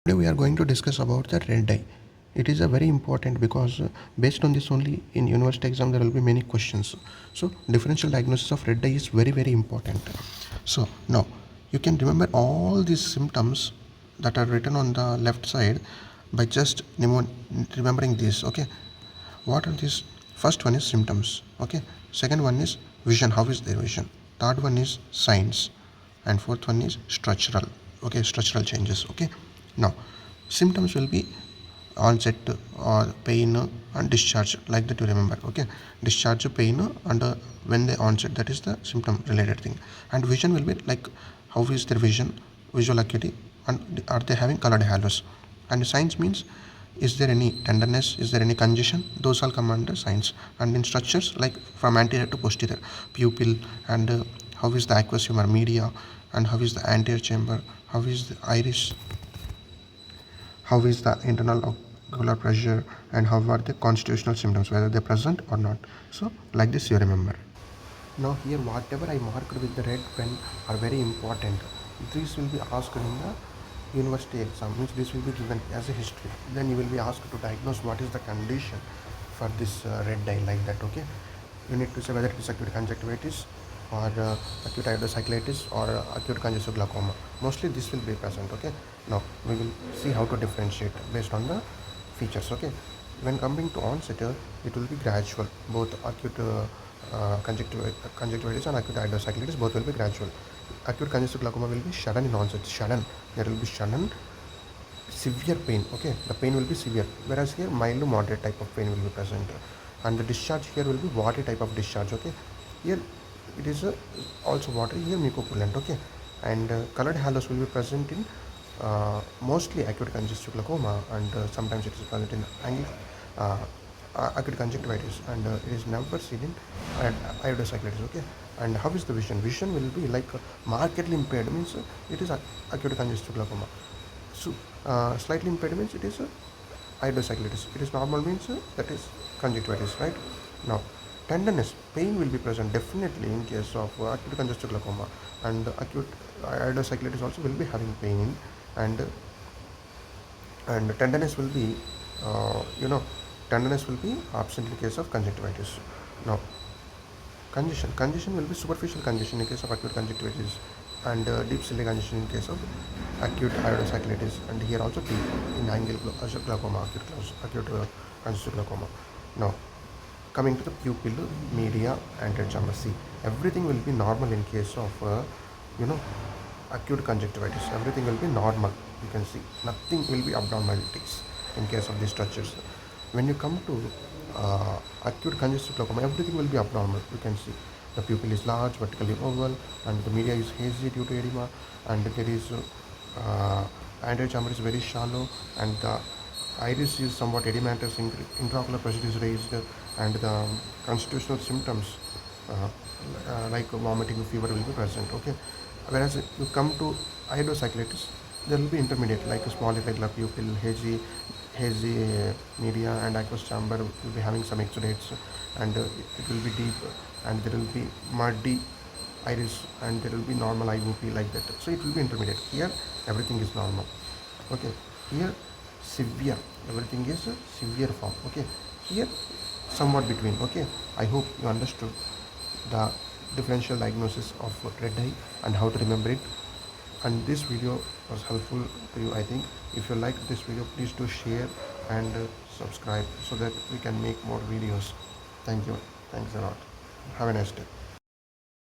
Today we are going to discuss about the red eye. It is a very important because based on this only in university exam there will be many questions. So differential diagnosis of red eye is very important. So now you can remember all these symptoms that are written on the left side by just remembering this. Okay, what are these? First one is symptoms. Okay, second one is vision. How is their vision? Third one is signs, and fourth one is structural. Okay, structural changes. Okay, now symptoms will be onset or pain and discharge, like that you remember. Okay, discharge, pain, and when they onset, that is the symptom related thing. And vision will be like how is their vision, visual acuity, and are they having colored halos. And signs means is there any tenderness, is there any congestion, those all come under signs. And in structures, like from anterior to posterior, pupil, and how is the aqueous humor media, and how is the anterior chamber, how is the iris, how is the internal ocular pressure, and how are the constitutional symptoms, whether they're present or not. So like this you remember. Now here whatever I marked with the red pen are very important. These will be asked in the university exam, means this will be given as a history. Then you will be asked to diagnose what is the condition for this red eye, like that. Okay, you need to say whether it is acute conjunctivitis or acute iridocyclitis or acute congestive glaucoma. Mostly this will be present. Okay, now we will see how to differentiate based on the features. Okay, when coming to onset, it will be gradual. Both acute conjunctivitis and acute iridocyclitis both will be gradual. Acute congestive glaucoma will be sudden in onset. Sudden, there will be sudden severe pain. Okay, the pain will be severe, whereas here mild to moderate type of pain will be present, and the discharge here will be watery type of discharge. Okay, here it is also watery, here mucopurulent. Okay, and colored halos will be present in mostly acute congestive glaucoma, and sometimes it is present in uh, acute conjunctivitis, and it is never seen in iridocyclitis. Okay, and how is the vision? Vision will be like markedly impaired, means it is acute congestive glaucoma. So slightly impaired means it is iridocyclitis. It is normal means that is conjunctivitis, right? Now tenderness, pain will be present definitely in case of acute congestive glaucoma, and acute iridocyclitis also will be having pain, and tenderness will be tenderness will be absent in case of conjunctivitis. Now congestion will be superficial congestion in case of acute conjunctivitis, and deep ciliary congestion in case of acute iridocyclitis, and here also deep in angle glaucoma, acute congestive glaucoma. Now coming to the pupil, media, anterior chamber, see, everything will be normal in case of you know acute conjunctivitis. Everything will be normal. You can see nothing will be abnormalities in case of these structures. When you come to acute congestive glaucoma, everything will be abnormal. You can see the pupil is large, vertically oval, and the media is hazy due to edema, and there is anterior chamber is very shallow, and the iris is somewhat edematous, intraocular pressure is raised, and the constitutional symptoms like vomiting, fever will be present. Okay, whereas you come to iridocyclitis, there will be intermediate, like a small irregular pupil, hazy media, and aqueous chamber will be having some exudates, and it will be deep, and there will be muddy iris, and there will be normal IOP, like that. So it will be intermediate. Here everything is normal. Okay, here severe, everything is a severe form. Okay, here somewhat between. Okay, I hope you understood the differential diagnosis of red eye and how to remember it, and this video was helpful to you, I think. If you like this video, please do share and subscribe so that we can make more videos. Thank you. Thanks a lot. Have a nice day.